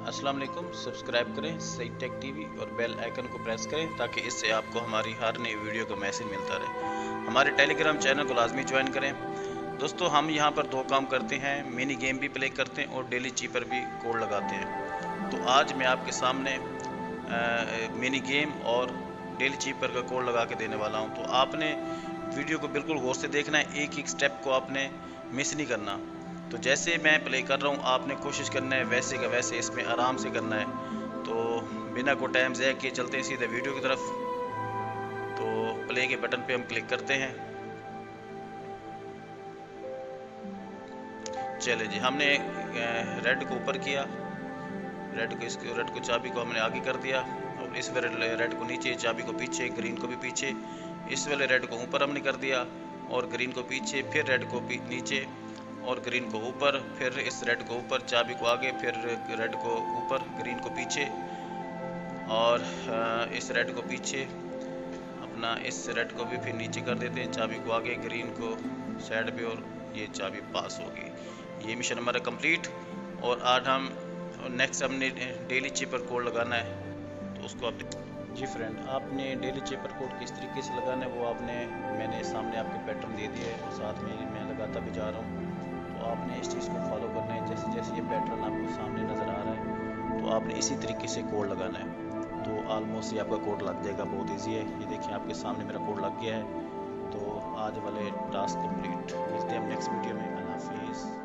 अस्सलाम वालेकुम। सब्सक्राइब करें सही टेक टीवी और बेल आइकन को प्रेस करें ताकि इससे आपको हमारी हर नई वीडियो का मैसेज मिलता रहे। हमारे टेलीग्राम चैनल को लाजमी ज्वाइन करें। दोस्तों, हम यहाँ पर दो काम करते हैं, मिनी गेम भी प्ले करते हैं और डेली चीपर भी कोड लगाते हैं। तो आज मैं आपके सामने मिनी गेम और डेली चीपर का कोड लगा के देने वाला हूँ। तो आपने वीडियो को बिल्कुल गौर से देखना है, एक एक स्टेप को आपने मिस नहीं करना। तो जैसे मैं प्ले कर रहा हूँ आपने कोशिश करना है वैसे का वैसे इसमें आराम से करना है। तो बिना को टाइम ज़ाया किए चलते हैं सीधे वीडियो की तरफ। तो प्ले के बटन पे हम क्लिक करते हैं। चले जी, हमने रेड को ऊपर किया, रेड को चाबी को हमने आगे कर दिया और इस वाले रेड को नीचे, चाबी को पीछे, ग्रीन को भी पीछे। इस वाले रेड को ऊपर हमने कर दिया और ग्रीन को पीछे, फिर रेड को नीचे और ग्रीन को ऊपर, फिर इस रेड को ऊपर, चाबी को आगे, फिर रेड को ऊपर, ग्रीन को पीछे और इस रेड को पीछे, अपना इस रेड को भी फिर नीचे कर देते हैं, चाबी को आगे, ग्रीन को साइड पे और ये चाबी पास होगी। ये मिशन हमारा कंप्लीट। और आज हम नेक्स्ट हमने डेली चीपर कोड लगाना है। तो उसको आप जी फ्रेंड, आपने डेली चीपर कोड किस तरीके से लगाना है वो मैंने सामने आपके पैटर्न दे दिया है और साथ में मैं लगाता भी जा रहा हूँ। तो आपने इस चीज़ को फॉलो करना है। जैसे जैसे ये पैटर्न आपको सामने नज़र आ रहा है तो आपने इसी तरीके से कोड लगाना है। तो ऑलमोस्ट ये आपका कोड लग जाएगा, बहुत इजी है। ये देखिए आपके सामने मेरा कोड लग गया है। तो आज वाले टास्क कंप्लीट। मिलते हैं हम नेक्स्ट वीडियो में। अल्लाह हाफिज़।